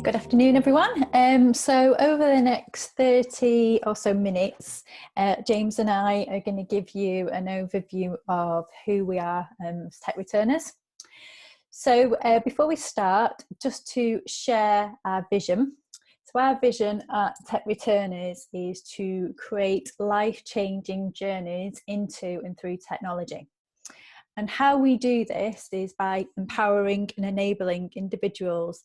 Good afternoon, everyone. So over the next 30 or so minutes, James and I are going to give you an overview of who we are as tech returners. So before we start, just to share our vision. So our vision at Tech Returners is to create life-changing journeys into and through technology. And how we do this is by empowering and enabling individuals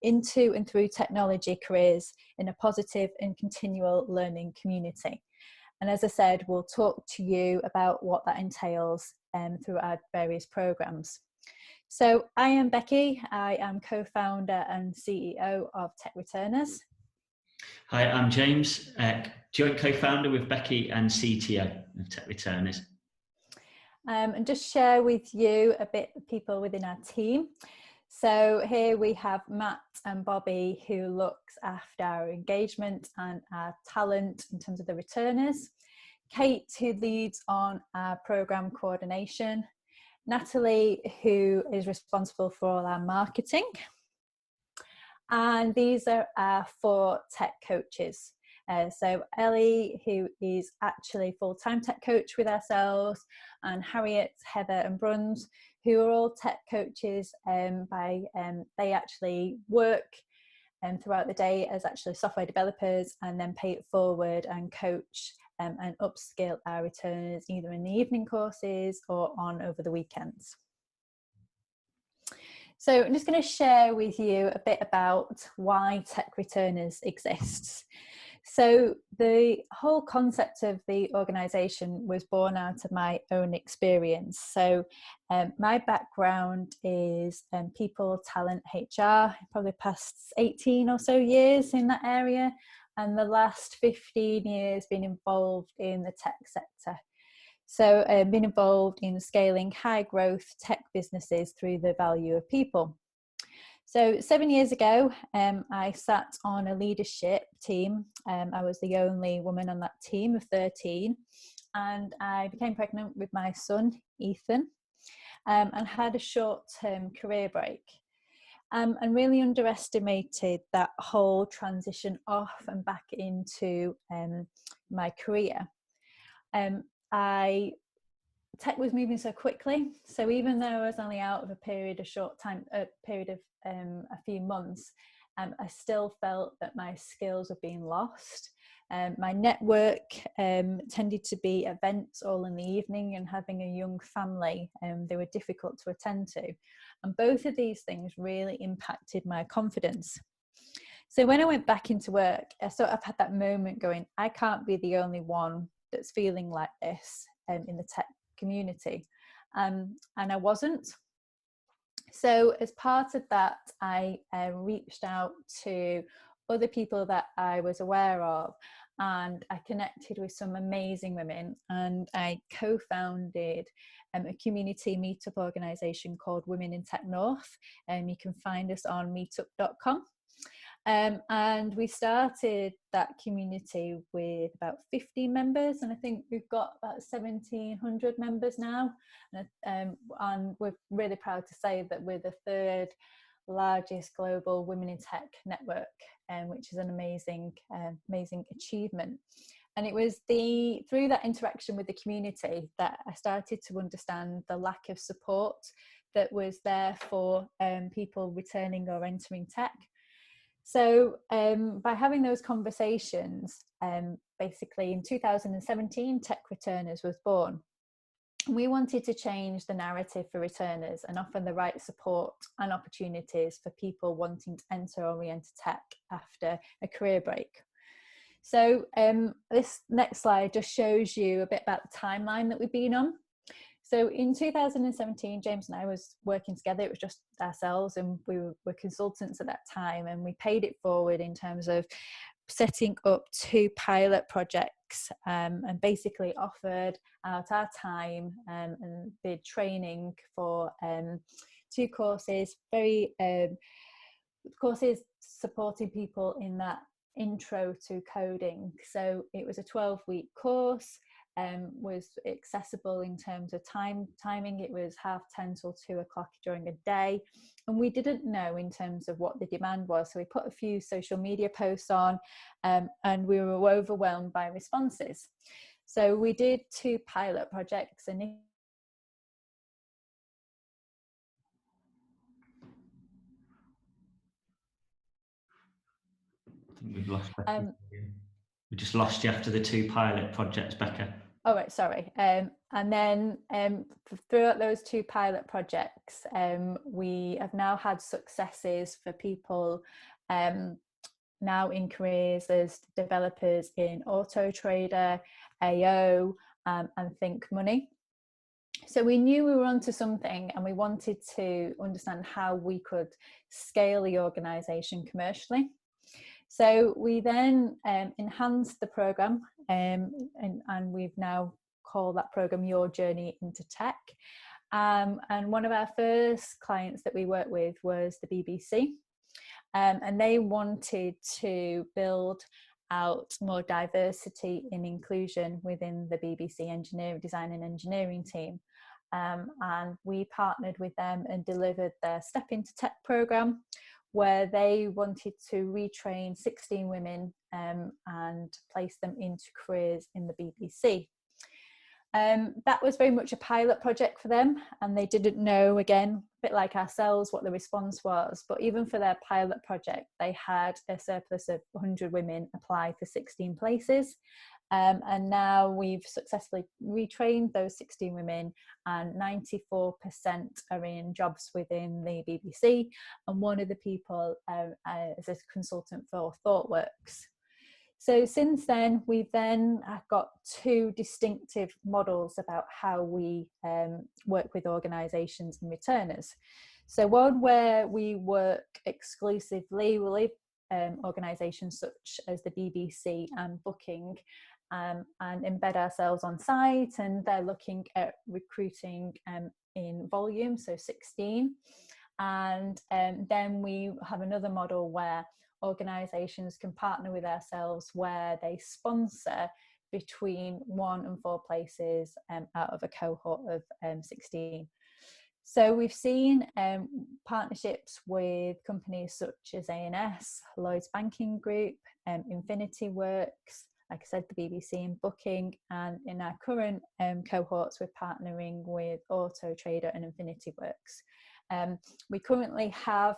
into and through technology careers in a positive and continual learning community. And as I said, we'll talk to you about what that entails through our various programs. So I am Becky. I am co-founder and CEO of Tech Returners. Hi, I'm James, joint co-founder with Becky and CTO of Tech Returners. And just share with you a bit of people within our team. So here we have Matt and Bobby, who looks after our engagement and our talent in terms of the returners. Kate, who leads on our program coordination. Natalie, who is responsible for all our marketing. And these are our 4 tech coaches. So Ellie, who is actually full-time tech coach with ourselves, and Harriet, Heather and Bruns, who are all tech coaches. They actually work throughout the day as actually software developers, and then pay it forward and coach and upskill our returners either in the evening courses or on over the weekends. So I'm just going to share with you a bit about why Tech Returners exists. So the whole concept of the organisation was born out of my own experience. So my background is people, talent, HR, probably past 18 or so years in that area, and the last 15 years been involved in the tech sector. So I've been involved in scaling high growth tech businesses through the value of people. So 7 years ago, I sat on a leadership team. I was the only woman on that team of 13, and I became pregnant with my son, Ethan, and had a short-term career break. And really underestimated that whole transition off and back into my career. Tech was moving so quickly, so even though I was only out of a period of a few months, I still felt that my skills were being lost. My network tended to be events all in the evening, and having a young family, they were difficult to attend to, and both of these things really impacted my confidence. So when I went back into work, I sort of had that moment going, I can't be the only one that's feeling like this in the tech community, and I wasn't. So as part of that, I reached out to other people that I was aware of, and I connected with some amazing women, and I co-founded a community meetup organisation called Women in Tech North, and you can find us on meetup.com. And we started that community with about 50 members, and I think we've got about 1,700 members now. And we're really proud to say that we're the 3rd largest global Women in Tech network, which is an amazing achievement. And it was through that interaction with the community that I started to understand the lack of support that was there for people returning or entering tech. So by having those conversations, basically in 2017, Tech Returners was born. We wanted to change the narrative for returners and offer the right support and opportunities for people wanting to enter or re-enter tech after a career break. So this next slide just shows you a bit about the timeline that we've been on. So in 2017, James and I was working together. It was just ourselves, and we were consultants at that time, and we paid it forward in terms of setting up 2 pilot projects, and basically offered out our time and did training for 2 courses, courses supporting people in that intro to coding. So it was a 12-week course. was accessible in terms of timing. It was 10:30 till 2 o'clock during a day, and we didn't know in terms of what the demand was. So we put a few social media posts on, and we were overwhelmed by responses. So we did 2 pilot projects, and I think we've lost Becky. We just lost you after the 2 pilot projects, Becca. Oh, right, sorry. And then throughout those 2 pilot projects, we have now had successes for people now in careers as developers in Auto Trader, AO, and Think Money. So we knew we were onto something, and we wanted to understand how we could scale the organisation commercially. So we then enhanced the programme, and we've now called that programme Your Journey into Tech. And one of our first clients that we worked with was the BBC. And they wanted to build out more diversity and inclusion within the BBC design and engineering team. And we partnered with them and delivered their Step into Tech programme, where they wanted to retrain 16 women and place them into careers in the BBC. That was very much a pilot project for them, and they didn't know, again, a bit like ourselves, what the response was. But even for their pilot project, they had a surplus of 100 women apply for 16 places. And now we've successfully retrained those 16 women, and 94% are in jobs within the BBC. And one of the people is a consultant for ThoughtWorks. So since then, we've then got 2 distinctive models about how we work with organisations and returners. So one where we work exclusively with organisations such as the BBC and Booking, and embed ourselves on site, and they're looking at recruiting in volume, so 16. And then we have another model where organisations can partner with ourselves, where they sponsor between 1 and 4 places out of a cohort of 16. So we've seen partnerships with companies such as A&S, Lloyds Banking Group, Infinity Works, like I said, the BBC and Booking, and in our current cohorts, we're partnering with Auto Trader and Infinity Works. We currently have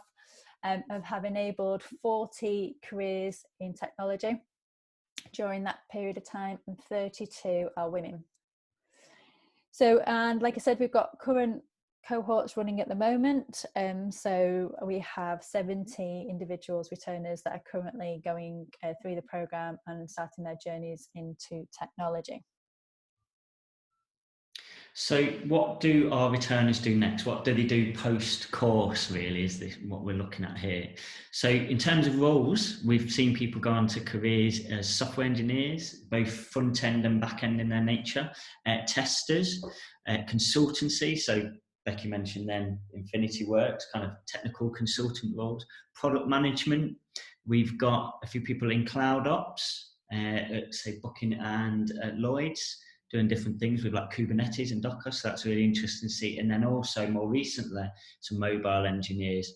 enabled 40 careers in technology during that period of time, and 32 are women. So, and like I said, we've got current cohorts running at the moment. So we have 70 individuals, returners, that are currently going through the programme and starting their journeys into technology. So what do our returners do next? What do they do post-course, really, is this what we're looking at here? So in terms of roles, we've seen people go on to careers as software engineers, both front-end and back-end in their nature, testers, consultancy, so Becky mentioned then Infinity Works, kind of technical consultant roles, product management. We've got a few people in cloud ops, at, say, Booking and Lloyds, doing different things with like Kubernetes and Docker, so that's really interesting to see. And then also more recently, some mobile engineers.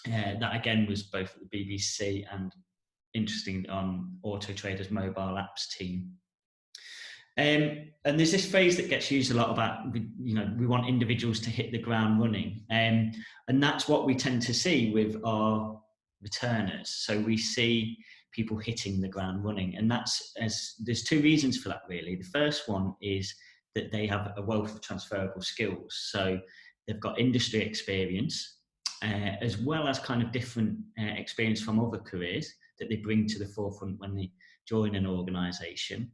That again was both at the BBC and interesting on Auto Trader's mobile apps team. And there's this phrase that gets used a lot about, we want individuals to hit the ground running. And that's what we tend to see with our returners. So we see people hitting the ground running. And there's 2 reasons for that, really. The first one is that they have a wealth of transferable skills. So they've got industry experience, as well as kind of different experience from other careers that they bring to the forefront when they join an organisation,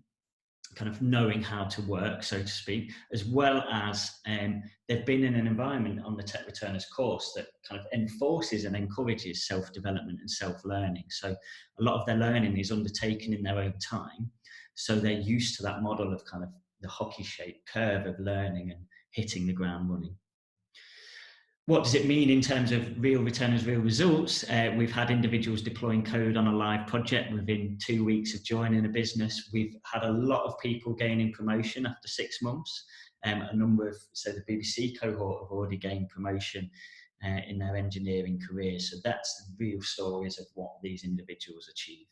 kind of knowing how to work, so to speak, as well as they've been in an environment on the Tech Returners course that kind of enforces and encourages self-development and self-learning. So a lot of their learning is undertaken in their own time. So they're used to that model of kind of the hockey-shaped curve of learning and hitting the ground running. what does it mean in terms of real returners, real results? We've had individuals deploying code on a live project within 2 weeks of joining a business. We've had a lot of people gaining promotion after 6 months. A number of, so the BBC cohort have already gained promotion in their engineering careers. So that's the real stories of what these individuals achieve.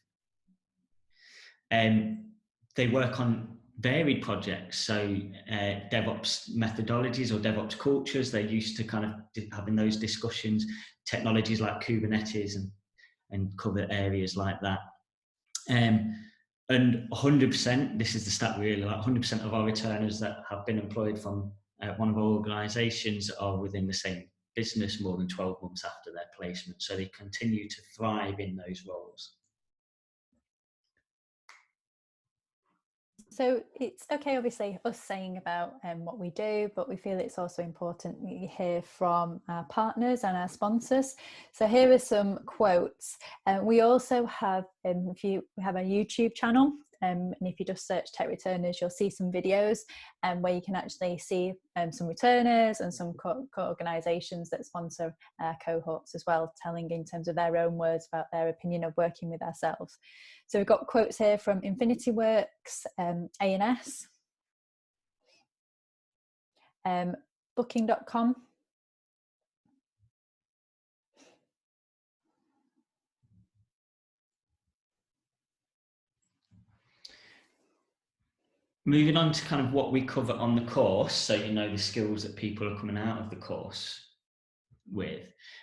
They work on varied projects, so DevOps methodologies or DevOps cultures. They're used to kind of having those discussions, technologies like Kubernetes and cover areas like that. And 100%, this is the stat we really like, 100% of our returners that have been employed from one of our organisations are within the same business more than 12 months after their placement. So they continue to thrive in those roles. So it's okay, obviously, us saying about what we do, but we feel it's also important that you hear from our partners and our sponsors. So here are some quotes. We also have, we have a YouTube channel, and if you just search Tech Returners, you'll see some videos where you can actually see some returners and some organisations that sponsor cohorts as well, telling in terms of their own words about their opinion of working with ourselves. So we've got quotes here from Infinity Works, A&S, Booking.com, Moving on to kind of what we cover on the course, so you know the skills that people are coming out of the course with,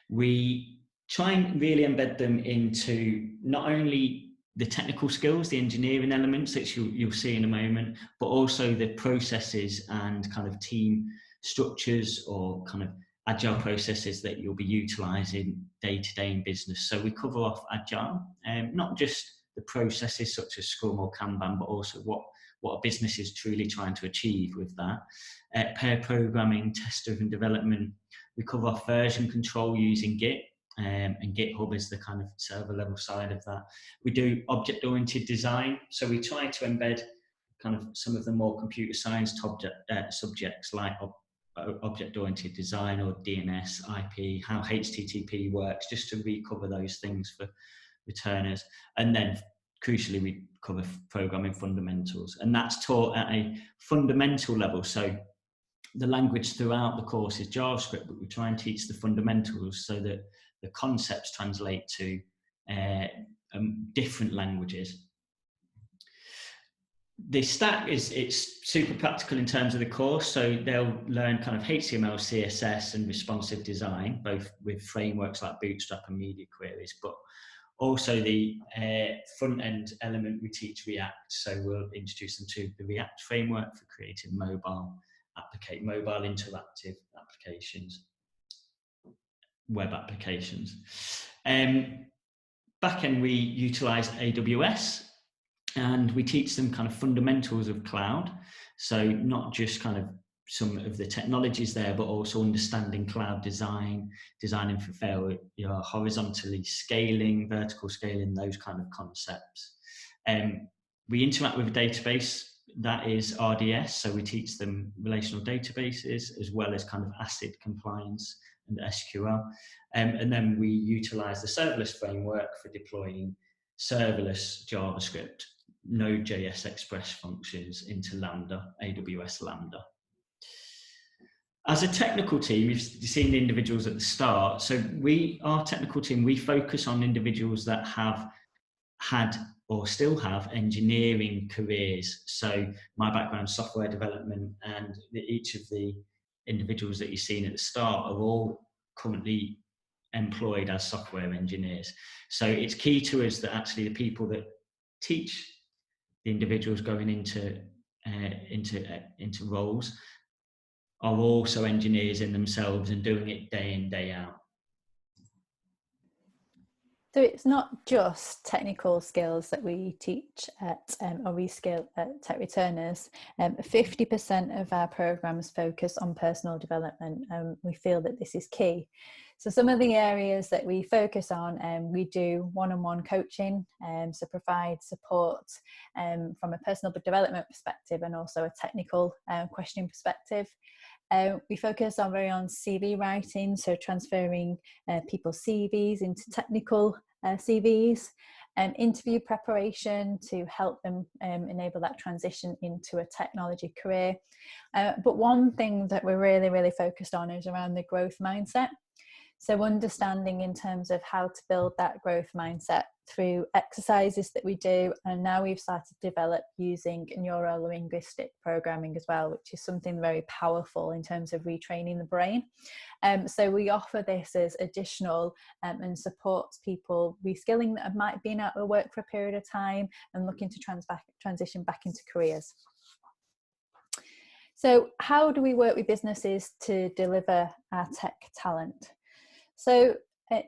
we try and really embed them into not only the technical skills, the engineering elements that you'll see in a moment, but also the processes and kind of team structures or kind of agile processes that you'll be utilising day to day in business. So we cover off agile, not just the processes such as Scrum or Kanban, but also what a business is truly trying to achieve with that. Pair programming, test-driven development. We cover off version control using Git, and GitHub is the kind of server level side of that. We do object-oriented design, so we try to embed kind of some of the more computer science subjects like object-oriented design or DNS, IP, how HTTP works, just to recover those things for returners. And then crucially, we cover programming fundamentals, and that's taught at a fundamental level. So the language throughout the course is JavaScript, but we try and teach the fundamentals so that the concepts translate to different languages. The stack it's super practical in terms of the course, so they'll learn kind of HTML, CSS, and responsive design, both with frameworks like Bootstrap and media queries, but also the front end element, we teach React, so we'll introduce them to the React framework for creating mobile interactive applications, web applications. Backend, we utilize AWS, and we teach them kind of fundamentals of cloud. So not just kind of some of the technologies there, but also understanding cloud design, designing for failure, horizontally scaling, vertical scaling, those kind of concepts. We interact with a database that is RDS, so we teach them relational databases as well as kind of ACID compliance and SQL. And then we utilize the serverless framework for deploying serverless JavaScript, Node.js Express functions into Lambda, AWS Lambda. As a technical team, you've seen the individuals at the start. So our technical team, we focus on individuals that have had or still have engineering careers. So my background, software development, and each of the individuals that you've seen at the start are all currently employed as software engineers. So it's key to us that actually the people that teach the individuals going into roles are also engineers in themselves and doing it day in, day out. So it's not just technical skills that we teach at or reskill at Tech Returners. 50% of our programs focus on personal development, and we feel that this is key. So some of the areas that we focus on, we do one-on-one coaching, so provide support from a personal development perspective and also a technical questioning perspective. We focus on CV writing, so transferring people's CVs into technical CVs, interview preparation to help them enable that transition into a technology career. But one thing that we're really focused on is around the growth mindset. So understanding in terms of how to build that growth mindset through exercises that we do, and now we've started to develop using neuro-linguistic programming as well, which is something very powerful in terms of retraining the brain. So we offer this as additional and supports people reskilling that might have been out of work for a period of time and looking to transition back into careers. So how do we work with businesses to deliver our tech talent? So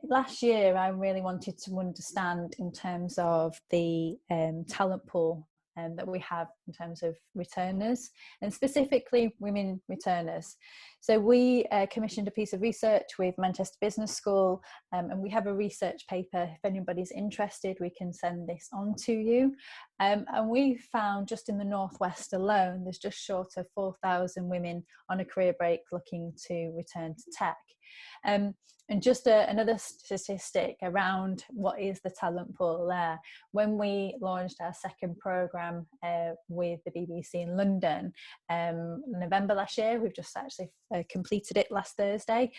last year, I really wanted to understand in terms of the talent pool that we have in terms of returners, and specifically women returners. So we commissioned a piece of research with Manchester Business School, and we have a research paper. If anybody's interested, we can send this on to you. And we found just in the Northwest alone, there's just short of 4,000 women on a career break looking to return to tech. And just another statistic around what is the talent pool there. When we launched our second programme with the BBC in London, November last year, we've just actually completed it last Thursday.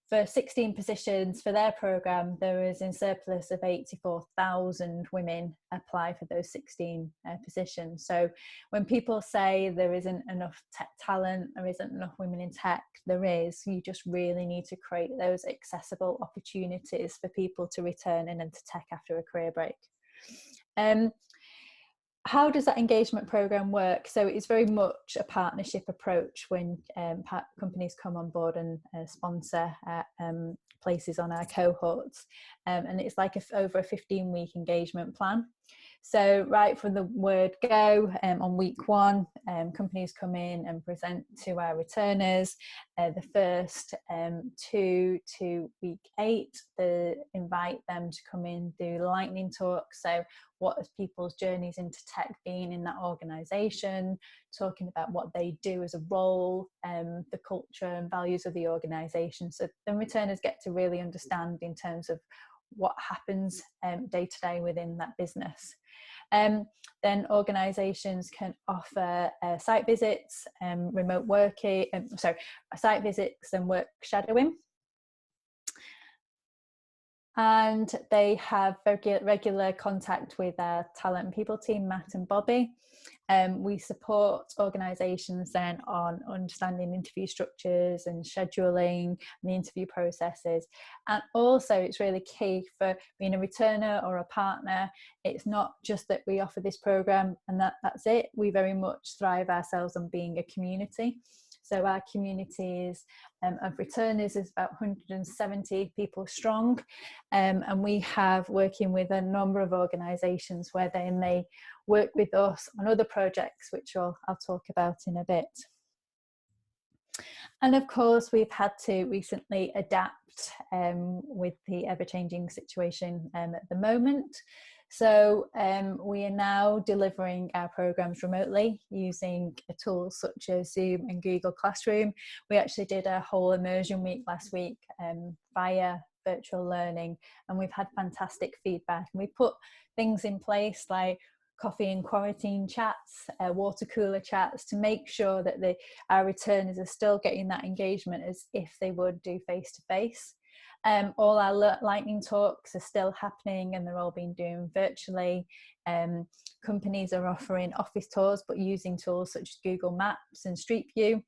For 16 positions for their programme, there is in surplus of 84,000 women apply for those 16 positions. So when people say there isn't enough tech talent, there isn't enough women in tech, there is. You just really need to create those accessible opportunities for people to return into tech after a career break. How does that engagement program work? So it's very much a partnership approach when companies come on board and sponsor places on our cohorts. And it's like over a 15-week engagement plan. So right from the word go, on week 1, companies come in and present to our returners. The first 2 to week 8, they invite them to come in, do lightning talks. So what has people's journeys into tech been in that organisation, talking about what they do as a role, the culture and values of the organisation. So the returners get to really understand in terms of what happens day to day within that business. Then organisations can offer site visits, remote working, site visits and work shadowing. And they have regular contact with our talent and people team, Matt and Bobby. We support organisations then on understanding interview structures and scheduling and the interview processes. And also it's really key for being a returner or a partner. It's not just that we offer this programme and that's it. We very much thrive ourselves on being a community. So our communities of returners is about 170 people strong, and we have working with a number of organisations where they may work with us on other projects, which I'll talk about in a bit. And of course, we've had to recently adapt with the ever-changing situation at the moment. So we are now delivering our programs remotely using tools such as Zoom and Google Classroom. We actually did a whole immersion week last week via virtual learning, and we've had fantastic feedback. And we put things in place like coffee and quarantine chats, water cooler chats, to make sure that our returners are still getting that engagement as if they would do face-to-face. All our lightning talks are still happening and they're all being done virtually. Companies are offering office tours but using tools such as Google Maps and Street View.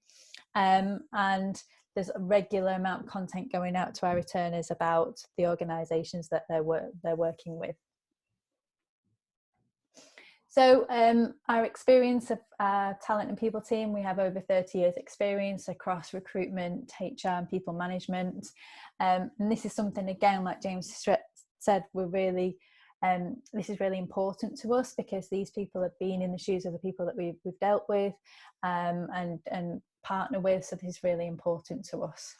And there's a regular amount of content going out to our returners about the organisations that they're working with. So our experience of our talent and people team, we have over 30 years experience across recruitment, HR and people management. And this is something, again, like James said, this is really important to us because these people have been in the shoes of the people that we've dealt with and partner with. So this is really important to us.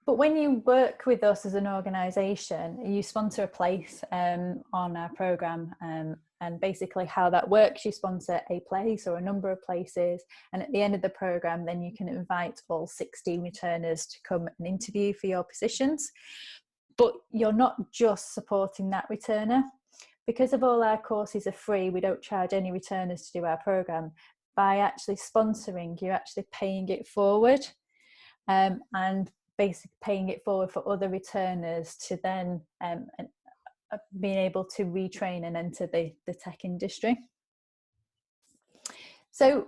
But when you work with us as an organisation, you sponsor a place on our programme And basically how that works, you sponsor a place or a number of places, and at the end of the program then you can invite all 60 returners to come and interview for your positions. But you're not just supporting that returner. Because of all our courses are free, we don't charge any returners to do our program. By actually sponsoring, you're actually paying it forward, and basically paying it forward for other returners to then being able to retrain and enter the tech industry. So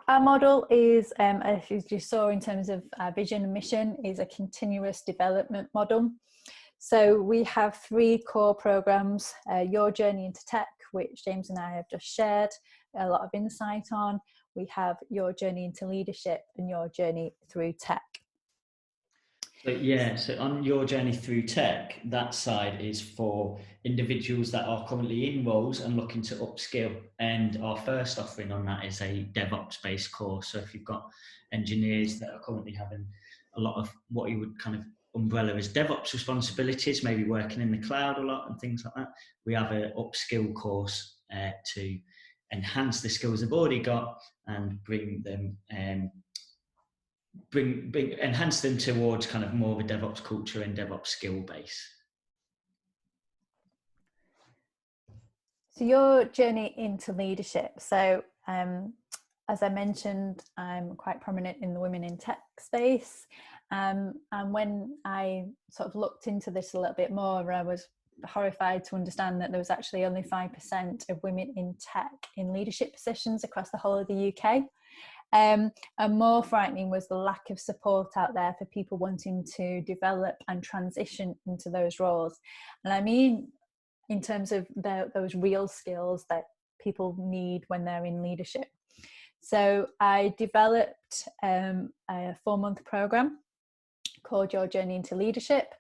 our model is, as you just saw in terms of our vision and mission, is a continuous development model. So we have 3 core programs: Your Journey into Tech, which James and I have just shared a lot of insight on. We have Your Journey into Leadership and Your Journey through Tech. So on Your Journey through Tech, that side is for individuals that are currently in roles and looking to upskill. And our first offering on that is a DevOps based course. So if you've got engineers that are currently having a lot of what you would kind of umbrella as DevOps responsibilities, maybe working in the cloud a lot and things like that, we have an upskill course to enhance the skills they've already got and bring them enhance them towards kind of more of a DevOps culture and DevOps skill base. So Your Journey into Leadership. So as I mentioned, I'm quite prominent in the women in tech space. And when I sort of looked into this a little bit more, I was horrified to understand that there was actually only 5% of women in tech in leadership positions across the whole of the UK. And more frightening was the lack of support out there for people wanting to develop and transition into those roles. And I mean, in terms of those real skills that people need when they're in leadership. So I developed a 4-month program called Your Journey into Leadership.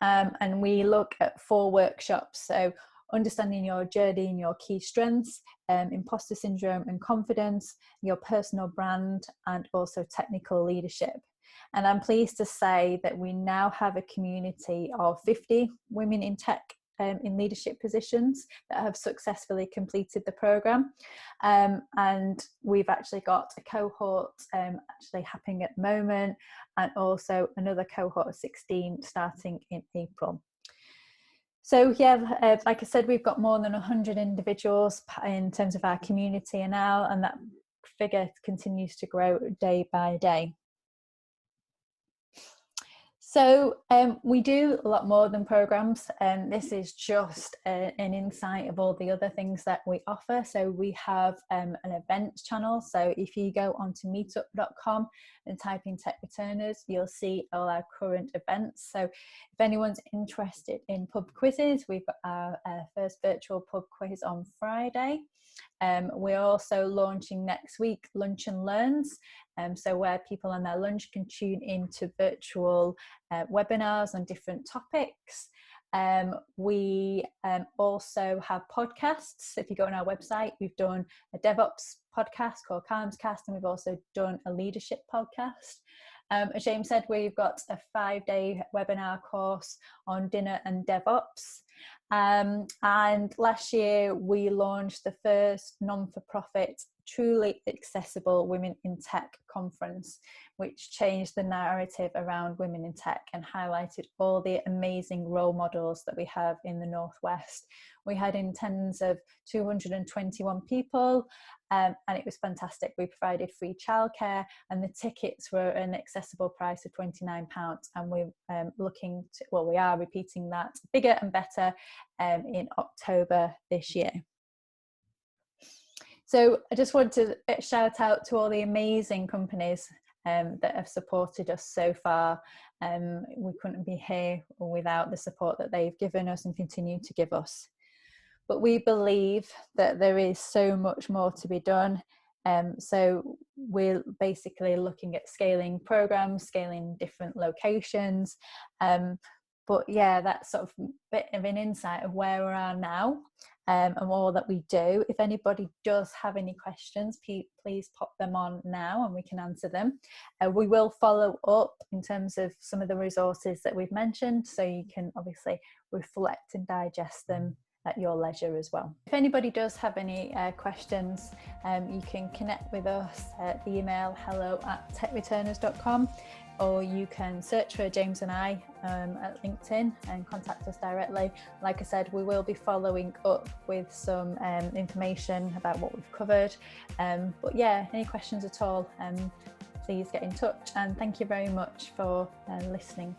And we look at 4 workshops. So understanding your journey and your key strengths, imposter syndrome and confidence, your personal brand, and also technical leadership. And I'm pleased to say that we now have a community of 50 women in tech in leadership positions that have successfully completed the program, and we've actually got a cohort actually happening at the moment, and also another cohort of 16 starting in April. So yeah, like I said, we've got more than 100 individuals in terms of our community now, and that figure continues to grow day by day. So we do a lot more than programs, and this is just an insight of all the other things that we offer. So we have an events channel. So if you go onto meetup.com and type in Tech Returners, you'll see all our current events. So if anyone's interested in pub quizzes, we've got our first virtual pub quiz on Friday. We're also launching next week Lunch and Learns, so where people on their lunch can tune into virtual webinars on different topics. We also have podcasts. If you go on our website, we've done a DevOps podcast called Calmscast, and we've also done a leadership podcast. As James said, we've got a 5-day webinar course on dinner and DevOps. And last year we launched the first non-for-profit truly accessible Women in Tech conference, which changed the narrative around women in tech and highlighted all the amazing role models that we have in the Northwest. We had in attendance of 221 people, and it was fantastic. We provided free childcare, and the tickets were an accessible price of £29, and we're looking to, well, we are repeating that bigger and better in October this year. So I just want to shout out to all the amazing companies that have supported us so far. We couldn't be here without the support that they've given us and continue to give us. But we believe that there is so much more to be done. So we're basically looking at scaling programs, scaling different locations. But yeah, that's sort of a bit of an insight of where we are now and all that we do. If anybody does have any questions, please pop them on now and we can answer them. We will follow up in terms of some of the resources that we've mentioned, so you can obviously reflect and digest them at your leisure as well. If anybody does have any questions, you can connect with us at the email hello@techreturners.com, or you can search for James and I at LinkedIn and contact us directly. Like I said, we will be following up with some information about what we've covered. But yeah, any questions at all, please get in touch, and thank you very much for listening.